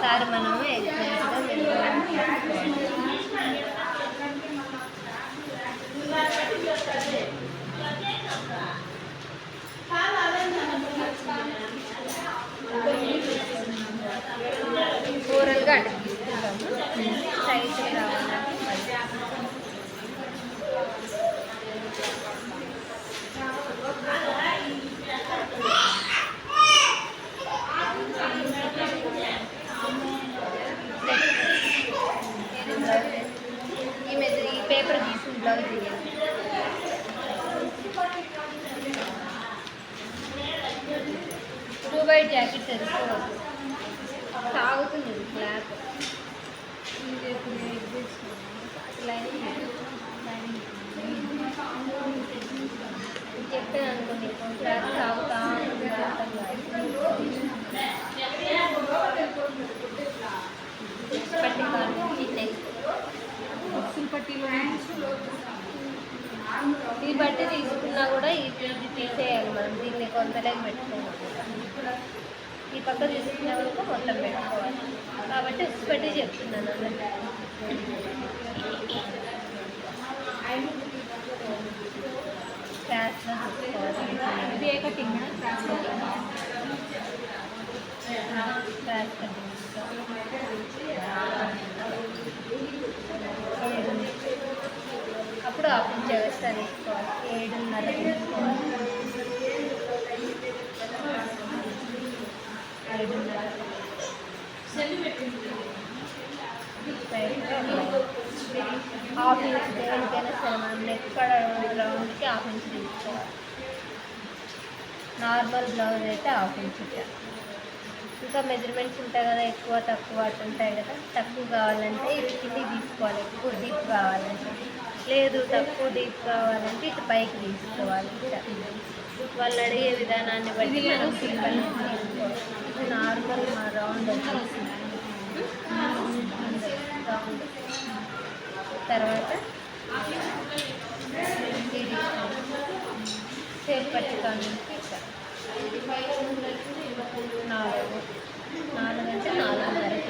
ఒకసారి మనము ఓరల్గా అడిగిస్తున్నాము సైజ్ రావాలంటే ఈ పేపర్ తీసిన బ్లౌజ్ చేయాలి. టూ వైట్ జాకెట్ తెలుసుకోవచ్చు సాగుతుంది క్లాత్ చెప్పాను అనుకోండి క్లాత్ సాగుతా ఈ బట్టి తీసుకున్నా కూడా ఇది తీసేయాలి మనం దీన్ని కొంతలేక పెట్టుకోవాలి. ఈ పక్క తీసుకున్న వరకు మొత్తం పెట్టుకోవాలి కాబట్టి ఉసిపెట్టి చెప్తున్నాను అన్నట్టు. క్లాస్లో చూసుకోవాలి ఇది ఏ కటింగ్ క్లాస్ కటింగ్ అప్పుడు ఆఫీస్ వ్యవస్థ తీసుకోవాలి 7:30 తీసుకోవాలి. 7:30 హాఫ్ ఇంచ్ దేనికైనా సరే మనం ఎక్కడ రౌండ్కి హాఫ్ ఇంచ్ తీసుకోవాలి. నార్మల్ బ్లౌజ్ అయితే హాఫ్ ఇంచ్. ఇంకా మెజర్మెంట్స్ ఉంటాయి కదా ఎక్కువ తక్కువ అటు ఉంటాయి కదా. తక్కువ కావాలంటే ఇటు కిందికి తీసుకోవాలి, ఎక్కువ డీప్ కావాలంటే. లేదు తక్కువ డీప్ కావాలంటే ఇటు పైకి తీసుకోవాలి. వాళ్ళు అడిగే విధానాన్ని బట్టి మనం సింపుల్ తీసుకోవాలి. ఇది నార్మల్ మా రౌండ్ వచ్చేసి రౌండ్ తర్వాత చేతి పట్టుకొని నుంచి 4 అంటే 4:30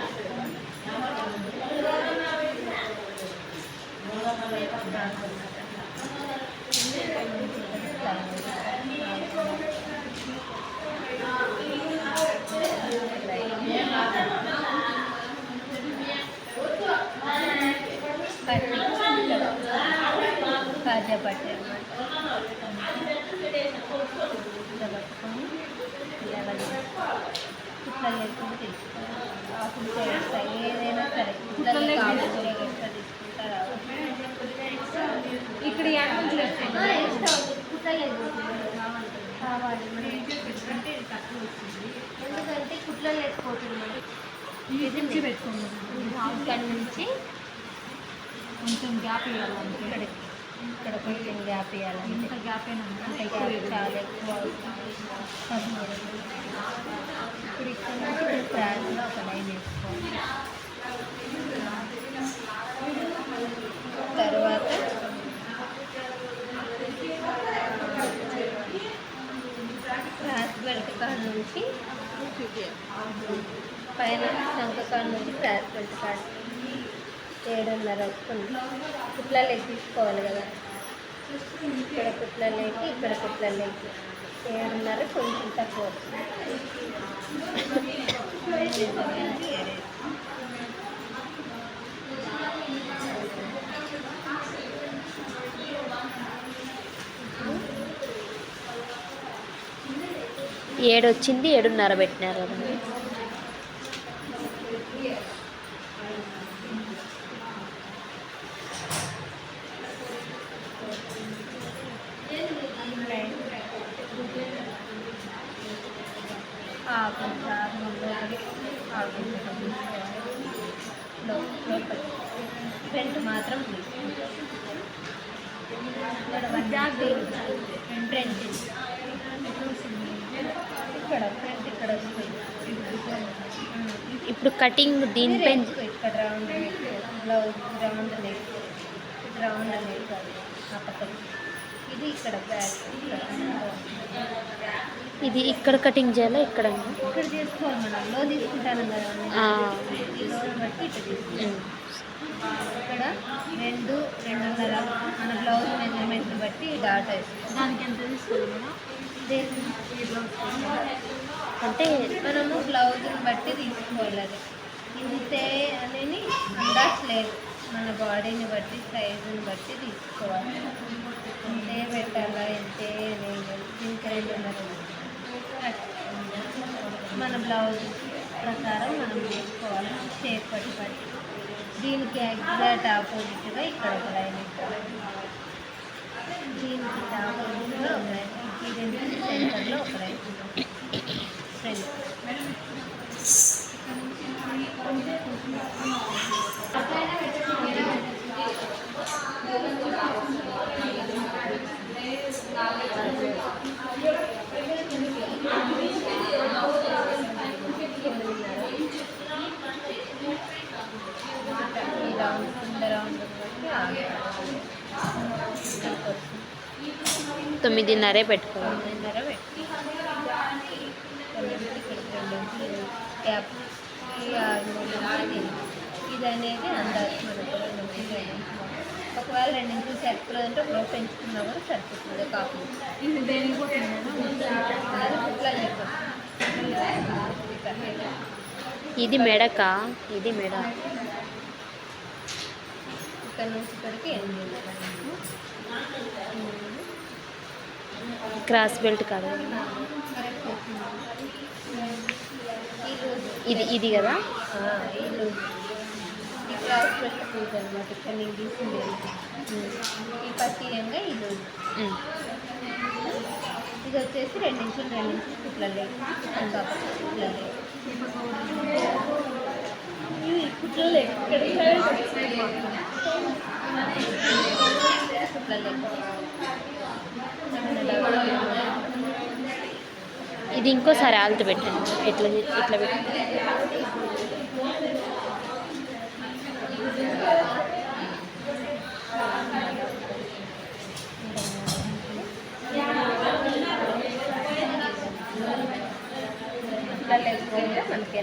కాజా పట్టి అన్నమాట. పట్టుకొని ఇలా కుట్ల లేకుండా తీసుకోవాలి. ఏదైనా సరే కుట్ల తీసుకుంటారు ఇక్కడ కావాలి. ఎందుకంటే కుట్లలో వేసుకోవట్లేదు నుంచి పెట్టుకోండి. ఇక్కడి నుంచి కొంచెం గ్యాప్ ఇవ్వాలంటే ఇక్కడ కొంచెం గ్యాప్ ఇవ్వాలంటే ఇంత గ్యాప్ అయినా చాలా ఎక్కువ ఇప్పుడు ఇక్కడ నుంచి ఇప్పుడు క్రాస్లో ఒక లైన్ వేసుకోవాలి. తర్వాత క్రాస్ బెల్ట్ కాడ నుంచి పైన సంక కాడ నుంచి క్రాస్ బెల్ట్ కాడ 7:30 వస్తుంది. కుట్లలోకి తీసుకోవాలి కదా. ఇక్కడ కుట్లలోకి ఇక్కడ కుట్లలోకి 7:30 కొంచెం తక్కువ వస్తుంది. 7 వచ్చింది 7:30 పెట్టినారు కదా. ఫ్రంట్ మాత్రం ఫ్రంట్ ఇక్కడ ఫ్రంట్ ఇక్కడ వస్తుంది. ఇప్పుడు కటింగ్ దీనిపై ఇక్కడ round blouse round neck round neck ఆ పక్కన ఇది ఇక్కడ బ్యాక్ ఇక్కడ ఇది ఇక్కడ కటింగ్ చేయాలా ఇక్కడ ఇక్కడ చేసుకోవాలి, మనం లో తీసుకుంటాను కదా ఈ లోని బట్టి ఇట్లా తీసుకుంటాం. ఇక్కడ 2.5 మన బ్లౌజ్ మెజర్మెంట్ని బట్టి డాట్ వేసుకోవాలి. దానికి ఎంత తీసుకోవాలి అంటే మనము బ్లౌజ్ని బట్టి తీసుకోవాలి. అది ఇంతే అనేది అందాజ్ లేదు, మన బాడీని బట్టి సైజుని బట్టి తీసుకోవాలి. ఇంతే పెట్టాలా ఇంతే అనేది దీనికి 2.5 మన బ్లౌజ్ ప్రకారం మనం తీసుకోవాలి. షేప్ పట్టి దీనికి ఎగ్జాక్ట్ ఆపోజిట్గా ఇక్కడ ఒక లైన్ ఇవ్వాలి. దీనికి ఆపోజిట్గా ఒక లైన్, ఈ రెండింటి సెంటర్లో ఒక లైన్ ఫ్రంట్. తొమ్మిదిన్నరే పెట్టుకోవాలి. 9.5 పెట్టి గ్యాప్ ఇది అనేది అందాజు మనకు 2 ఒకవేళ 2 ఇంచులు సరిపోలేదంటే ఒకరోజు పెంచుకున్నా కూడా సరిపోతుంది. కాపు ఇది మెడకా, ఇది మెడ. ఇక్కడ నుంచి ఇక్కడికి 8. క్రాస్ బెల్ట్ కాదు ఇది, ఇది కదా ఈ క్రాస్ బెల్ట్ పూజ అనమాట. ఇక్కడ నేను తీసింది ఈ పట్టియంగా ఈ రోజు ఇది వచ్చేసి 2 ఇంచులు కుట్లలో కుట్లలో ఇది ఇంకోసారి ఆల్తు పెట్టండి. ఇట్లా ఇట్లా పెట్టండి. మనకి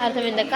అర్థమైందక్క.